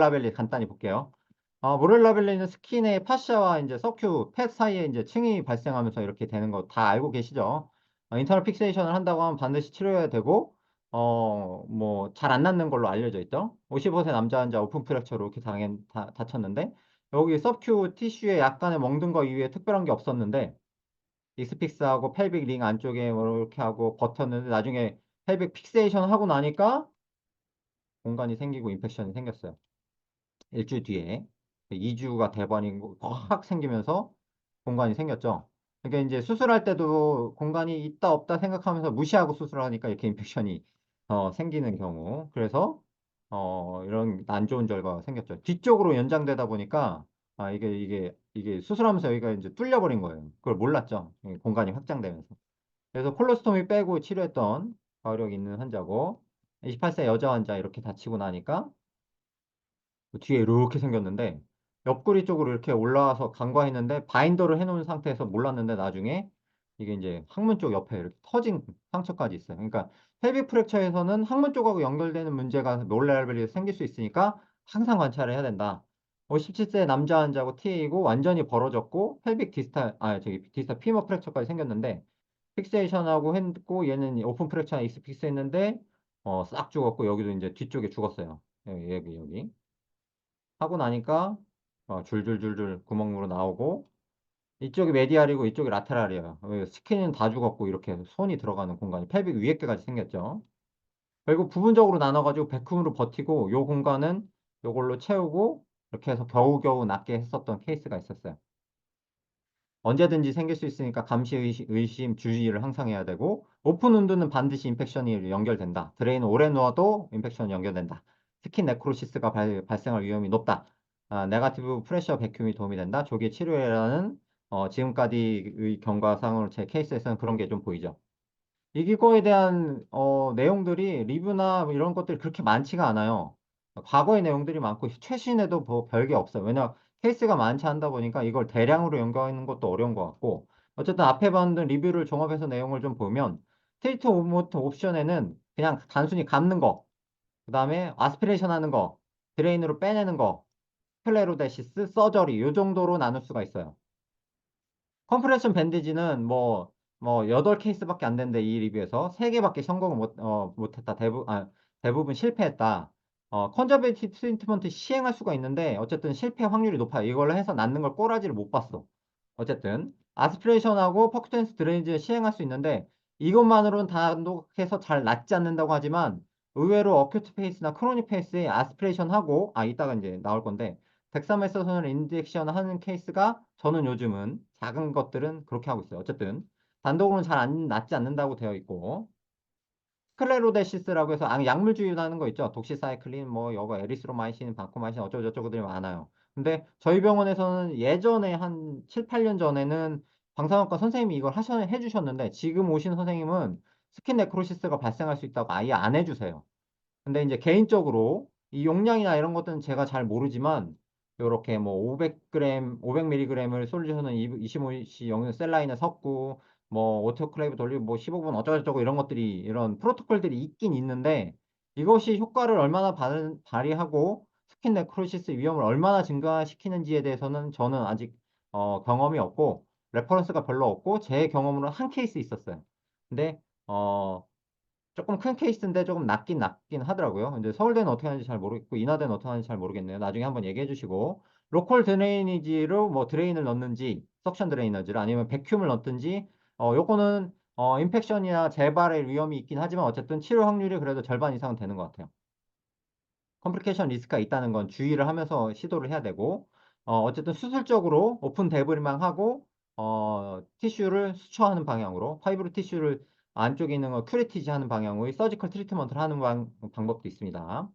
모렐라벨리 간단히 볼게요. 모렐라벨리는 스킨의 파샤와 이제 서큐, 팻 사이에 이제 층이 발생하면서 이렇게 되는 거 다 알고 계시죠? 인터널 픽세이션을 한다고 하면 반드시 치료해야 되고, 뭐, 잘 안 낫는 걸로 알려져 있죠? 55세 남자 환자 오픈 프랙처로 이렇게 다쳤는데, 여기 서큐 티슈에 약간의 멍든 거 이외에 특별한 게 없었는데, 익스픽스하고 펠빅 링 안쪽에 뭐 이렇게 하고 버텼는데, 나중에 펠빅 픽세이션 하고 나니까 공간이 생기고 인펙션이 생겼어요. 일주 뒤에 2주가 돼버린 거확 생기면서 공간이 생겼죠. 그러니까 이제 수술할 때도 공간이 있다 없다 생각하면서 무시하고 수술하니까 이렇게 인펙션이 생기는 경우. 그래서 이런 안 좋은 결과가 생겼죠. 뒤쪽으로 연장되다 보니까 이게 수술하면서 여기가 이제 뚫려버린 거예요. 그걸 몰랐죠. 공간이 확장되면서. 그래서 콜로스토미 빼고 치료했던 과력 있는 환자고 28세 여자 환자 이렇게 다치고 나니까 뒤에 이렇게 생겼는데 옆구리 쪽으로 이렇게 올라와서 간과했는데 바인더를 해놓은 상태에서 몰랐는데 나중에 이게 이제 항문 쪽 옆에 이렇게 터진 상처까지 있어요. 그러니까 펠빅 프랙처에서는 항문 쪽하고 연결되는 문제가 몰레알벨리에 생길 수 있으니까 항상 관찰을 해야 된다. 57세 남자 환자고 TA고 완전히 벌어졌고 펠빅 디스탈 디스탈 피머 프랙처까지 생겼는데 픽세이션하고 했고 얘는 오픈 프랙처나 익스픽스 했는데 싹 죽었고 여기도 이제 뒤쪽에 죽었어요. 여기. 하고 나니까 줄줄줄줄 구멍으로 나오고 이쪽이 메디알이고 이쪽이 라테랄이에요. 스킨은 다 죽었고 이렇게 손이 들어가는 공간이 펠빅 위에까지 생겼죠. 그리고 부분적으로 나눠가지고 베쿰으로 버티고 요 공간은 요걸로 채우고 이렇게 해서 겨우겨우 낫게 했었던 케이스가 있었어요. 언제든지 생길 수 있으니까 감시 의심 주의를 항상 해야 되고 오픈 운두는 반드시 인펙션이 연결된다. 드레인 오래 누워도 인펙션이 연결된다. 스킨 네크로시스가 발생할 위험이 높다. 네가티브 프레셔 베큐움이 도움이 된다. 조기 치료에라는 지금까지의 경과상으로 제 케이스에서는 그런 게 좀 보이죠. 이거에 대한 내용들이 리뷰나 뭐 이런 것들이 그렇게 많지가 않아요. 과거의 내용들이 많고 최신에도 뭐 별게 없어요. 왜냐 케이스가 많지 않다 보니까 이걸 대량으로 연구하는 것도 어려운 것 같고 어쨌든 앞에 봤던 리뷰를 종합해서 내용을 좀 보면 트리트 오모트 옵션에는 그냥 단순히 감는 거, 그 다음에 아스피레이션 하는 거, 드레인으로 빼내는 거, 클레로데시스, 서저리 요 정도로 나눌 수가 있어요. 컴프레션 밴디지는 뭐 8케이스밖에 안 되는데 이 리뷰에서 3개밖에 성공을 못했다. 대부분 실패했다. 컨저베이티브 트리트먼트 시행할 수가 있는데 어쨌든 실패 확률이 높아요. 이걸로 해서 낫는 걸 꼬라지를 못 봤어. 어쨌든 아스피레이션하고 퍼큐텐스 드레인지 시행할 수 있는데 이것만으로는 단독해서 잘 낫지 않는다고 하지만 의외로 어큐트 페이스나 크로닉 페이스에 아스피레이션하고 이따가 이제 나올 건데 덱사메서선을 인젝션 하는 케이스가 저는 요즘은 작은 것들은 그렇게 하고 있어요. 어쨌든 단독으로는 잘 낫지 않는다고 되어 있고 스클레로데시스라고 해서 약물주의라는 거 있죠. 독시사이클린 뭐 여거 에리스로마이신, 방코마이신 어쩌고저쩌고들이 많아요. 근데 저희 병원에서는 예전에 한 7, 8년 전에는 방사선과 선생님이 이걸 해주셨는데 지금 오신 선생님은 스킨 네크로시스가 발생할 수 있다고 아예 안 해주세요. 근데 이제 개인적으로 이 용량이나 이런 것들은 제가 잘 모르지만 요렇게 뭐 500g, 500mg을 솔루션은 25cc 영유 셀라인에 섞고 뭐 오토클레이브 돌리고 뭐 15분 어쩌고저쩌고 이런 것들이 이런 프로토콜들이 있긴 있는데 이것이 효과를 얼마나 발휘하고 스킨 네크로시스 위험을 얼마나 증가시키는지에 대해서는 저는 아직 경험이 없고 레퍼런스가 별로 없고 제 경험으로는 한 케이스 있었어요. 근데 조금 큰 케이스인데 조금 낫긴 하더라고요. 이제 서울대는 어떻게 하는지 잘 모르겠고 인하대는 어떻게 하는지 잘 모르겠네요. 나중에 한번 얘기해 주시고 로컬 드레이니지로 뭐 드레인을 넣는지 석션 드레이너지를 아니면 백큐움을 넣든지 요거는 인펙션이나 재발의 위험이 있긴 하지만 어쨌든 치료 확률이 그래도 절반 이상은 되는 것 같아요. 컴플리케이션 리스크가 있다는 건 주의를 하면서 시도를 해야 되고 어쨌든 수술적으로 오픈 데브리만 하고 티슈를 수처하는 방향으로 파이브로 티슈를 안쪽에 있는 거 큐리티지 하는 방향의 서지컬 트리트먼트를 하는 방법도 있습니다.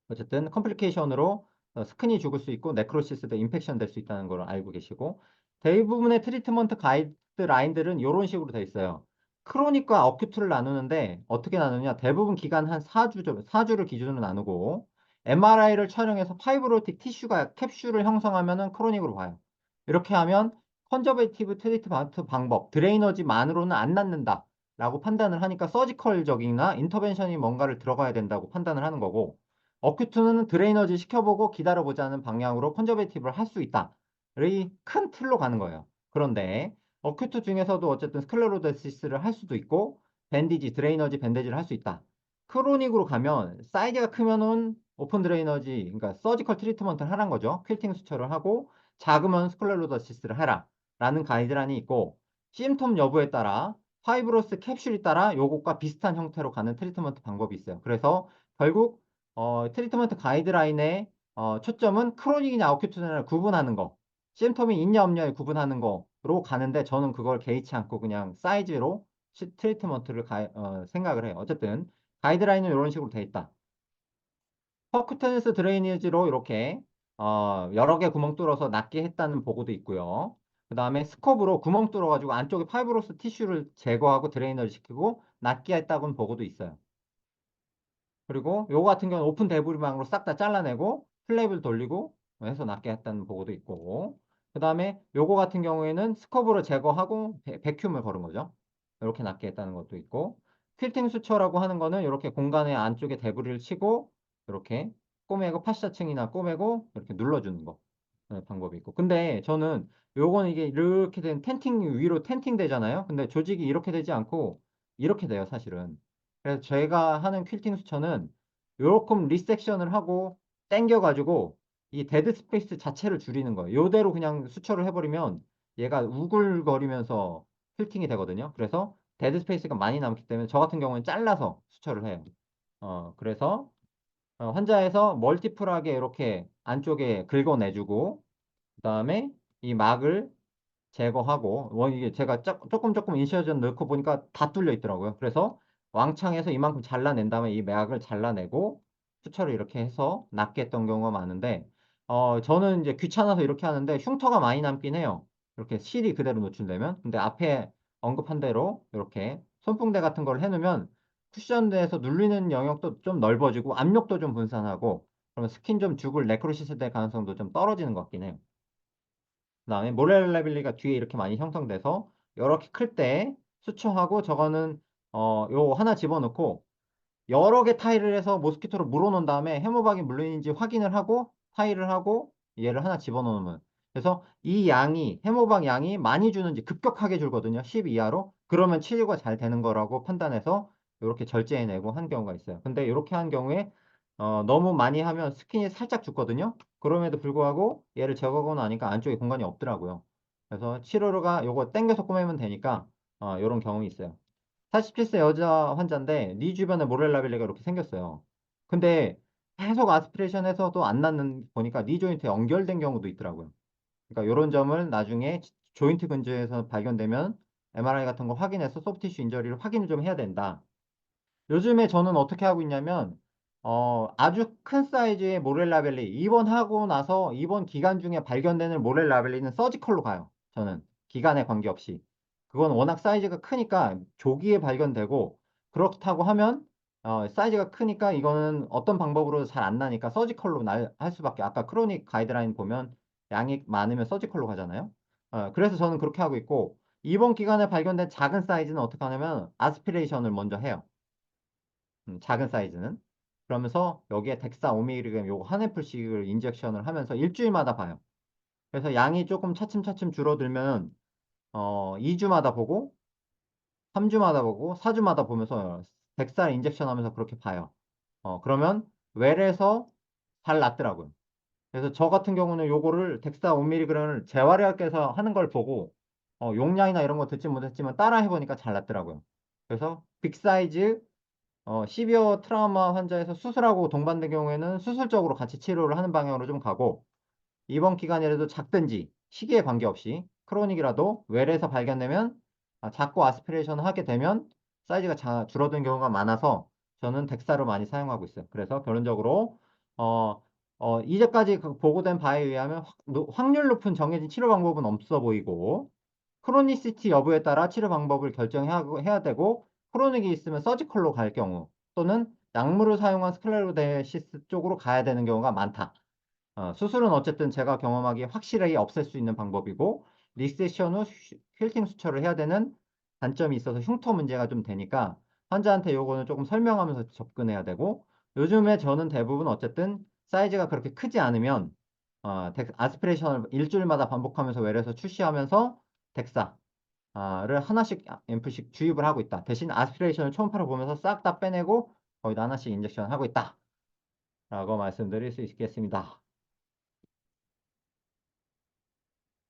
어쨌든 컴플리케이션으로 스킨이 죽을 수 있고 네크로시스도 인펙션 될 수 있다는 걸 알고 계시고 대부분의 트리트먼트 가이드라인들은 이런 식으로 되어 있어요. 크로닉과 어큐트를 나누는데 어떻게 나누냐 대부분 기간 한 4주를 기준으로 나누고 MRI를 촬영해서 파이브로틱 티슈가 캡슐을 형성하면은 크로닉으로 봐요. 이렇게 하면 컨저베이티브 트리트먼트 방법 드레이너지만으로는 안 낫는다 라고 판단을 하니까 서지컬적이나 인터벤션이 뭔가를 들어가야 된다고 판단을 하는 거고 어큐트는 드레이너지 시켜보고 기다려보자는 방향으로 컨저베이티브를 할 수 있다. 의 큰 틀로 가는 거예요. 그런데 어큐트 중에서도 어쨌든 스클레로데시스를 할 수도 있고 밴디지, 드레이너지, 밴데지를 할 수 있다. 크로닉으로 가면 사이즈가 크면은 오픈 드레이너지, 그러니까 서지컬 트리트먼트를 하라는 거죠. 퀼팅 수처를 하고 작으면 스클레로데시스를 해라. 라는 가이드라인이 있고 심톰 여부에 따라 파이브로스 캡슐에 따라 요것과 비슷한 형태로 가는 트리트먼트 방법이 있어요. 그래서 결국 트리트먼트 가이드라인의 초점은 크로닉이냐 어큐트냐를 구분하는 거, 심텀이 있냐 없냐를 구분하는 거로 가는데 저는 그걸 개의치 않고 그냥 사이즈로 트리트먼트를 생각을 해요. 어쨌든 가이드라인은 이런 식으로 돼 있다. 퍼큐테니스 드레이니지로 이렇게 여러 개 구멍 뚫어서 낫게 했다는 보고도 있고요. 그 다음에 스컵으로 구멍 뚫어가지고 안쪽에 파이브로스 티슈를 제거하고 드레이너를 시키고 낫게 했다고는 보고도 있어요. 그리고 요거 같은 경우는 오픈 데브리망으로 싹 다 잘라내고 플랩을 돌리고 해서 낫게 했다는 보고도 있고 그 다음에 요거 같은 경우에는 스커브로 제거하고 백큐음을 걸은 거죠. 이렇게 낫게 했다는 것도 있고 퀼팅 수처라고 하는 거는 이렇게 공간의 안쪽에 데브리를 치고 이렇게 꼬매고 파샤층이나 꼬매고 이렇게 눌러주는 거 방법이 있고 근데 저는 요거는 이게 이렇게 된 텐팅 위로 텐팅 되잖아요. 근데 조직이 이렇게 되지 않고 이렇게 돼요 사실은. 그래서 제가 하는 퀼팅 수처는 요렇게 리섹션을 하고 당겨가지고 이 데드 스페이스 자체를 줄이는 거예요. 요대로 그냥 수처를 해버리면 얘가 우글거리면서 퀼팅이 되거든요. 그래서 데드 스페이스가 많이 남기 때문에 저 같은 경우는 잘라서 수처를 해요. 그래서 환자에서 멀티플하게 이렇게 안쪽에 긁어내주고 그 다음에 이 막을 제거하고 이게 제가 조금 인시어전 넣고 보니까 다 뚫려 있더라고요. 그래서 왕창에서 이만큼 잘라낸 다음에 이 매약을 잘라내고 수처를 이렇게 해서 낫게 했던 경우가 많은데 저는 이제 귀찮아서 이렇게 하는데 흉터가 많이 남긴 해요. 이렇게 실이 그대로 노출되면. 근데 앞에 언급한 대로 이렇게 손풍대 같은 걸 해놓으면 쿠션대에서 눌리는 영역도 좀 넓어지고 압력도 좀 분산하고 그러면 스킨 좀 죽을 네크로시스 될 가능성도 좀 떨어지는 것 같긴 해요. 그다음에 모렐라빌리가 뒤에 이렇게 많이 형성돼서 이렇게 클 때 수청하고 저거는 요 하나 집어넣고 여러 개 타일을 해서 모스키토로 물어놓은 다음에 해모박이 물린지 확인을 하고 타일을 하고 얘를 하나 집어넣으면 그래서 이 양이 해모박 양이 많이 주는지 급격하게 줄거든요. 10 이하로 그러면 치료가 잘 되는 거라고 판단해서 이렇게 절제해내고 한 경우가 있어요. 근데 이렇게 한 경우에 너무 많이 하면 스킨이 살짝 죽거든요. 그럼에도 불구하고 얘를 제거하고 나니까 안쪽에 공간이 없더라고요. 그래서 치료가 요거 당겨서 꼬매면 되니까 이런 경험이 있어요. 47세 여자 환자인데 니 주변에 모렐라빌레가 이렇게 생겼어요. 근데 계속 아스피레이션 해서도 안 낫는 보니까 니 조인트에 연결된 경우도 있더라고요. 그러니까 이런 점을 나중에 조인트 근처에서 발견되면 MRI 같은 거 확인해서 소프티슈 인저리를 확인을 좀 해야 된다. 요즘에 저는 어떻게 하고 있냐면 아주 큰 사이즈의 모렐라벨리 입원하고 나서 입원 기간 중에 발견되는 모렐라벨리는 서지컬로 가요. 저는 기간에 관계없이. 그건 워낙 사이즈가 크니까 조기에 발견되고 그렇다고 하면 사이즈가 크니까 이거는 어떤 방법으로 잘 안 나니까 서지컬로 할 수밖에 아까 크로닉 가이드라인 보면 양이 많으면 서지컬로 가잖아요. 그래서 저는 그렇게 하고 있고 입원 기간에 발견된 작은 사이즈는 어떻게 하냐면 아스피레이션을 먼저 해요. 작은 사이즈는. 그러면서 여기에 덱사 5mg 요거 한 애플씩을 인젝션을 하면서 일주일마다 봐요. 그래서 양이 조금 차츰차츰 줄어들면 2주마다 보고 3주마다 보고 4주마다 보면서 덱사 인젝션 하면서 그렇게 봐요. 그러면 웰에서 잘 낫더라고요. 그래서 저 같은 경우는 요거를 덱사 5mg을 재활의학에서 하는 걸 보고 용량이나 이런 거 듣지 못했지만 따라 해보니까 잘 낫더라고요. 그래서 빅사이즈 시비어 트라우마 환자에서 수술하고 동반된 경우에는 수술적으로 같이 치료를 하는 방향으로 좀 가고 입원 기간이라도 작든지 시기에 관계없이 크로닉이라도 웰에서 발견되면 작고 아스피레이션 하게 되면 사이즈가 줄어든 경우가 많아서 저는 덱사를 많이 사용하고 있어요. 그래서 결론적으로 이제까지 보고된 바에 의하면 확률 높은 정해진 치료 방법은 없어 보이고 크로니시티 여부에 따라 치료 방법을 결정해야 되고 크로닉이 있으면 서지컬로 갈 경우 또는 약물을 사용한 스클레로데시스 쪽으로 가야 되는 경우가 많다. 수술은 어쨌든 제가 경험하기에 확실하게 없앨 수 있는 방법이고 리세션 후 퀼팅 수처를 해야 되는 단점이 있어서 흉터 문제가 좀 되니까 환자한테 요거는 조금 설명하면서 접근해야 되고 요즘에 저는 대부분 어쨌든 사이즈가 그렇게 크지 않으면 아스피레이션을 일주일마다 반복하면서 외래에서 출시하면서 덱사를 하나씩 앰프씩 주입을 하고 있다. 대신 아스피레이션을 초음파로 보면서 싹 다 빼내고 거의 다 하나씩 인젝션 하고 있다. 라고 말씀드릴 수 있겠습니다.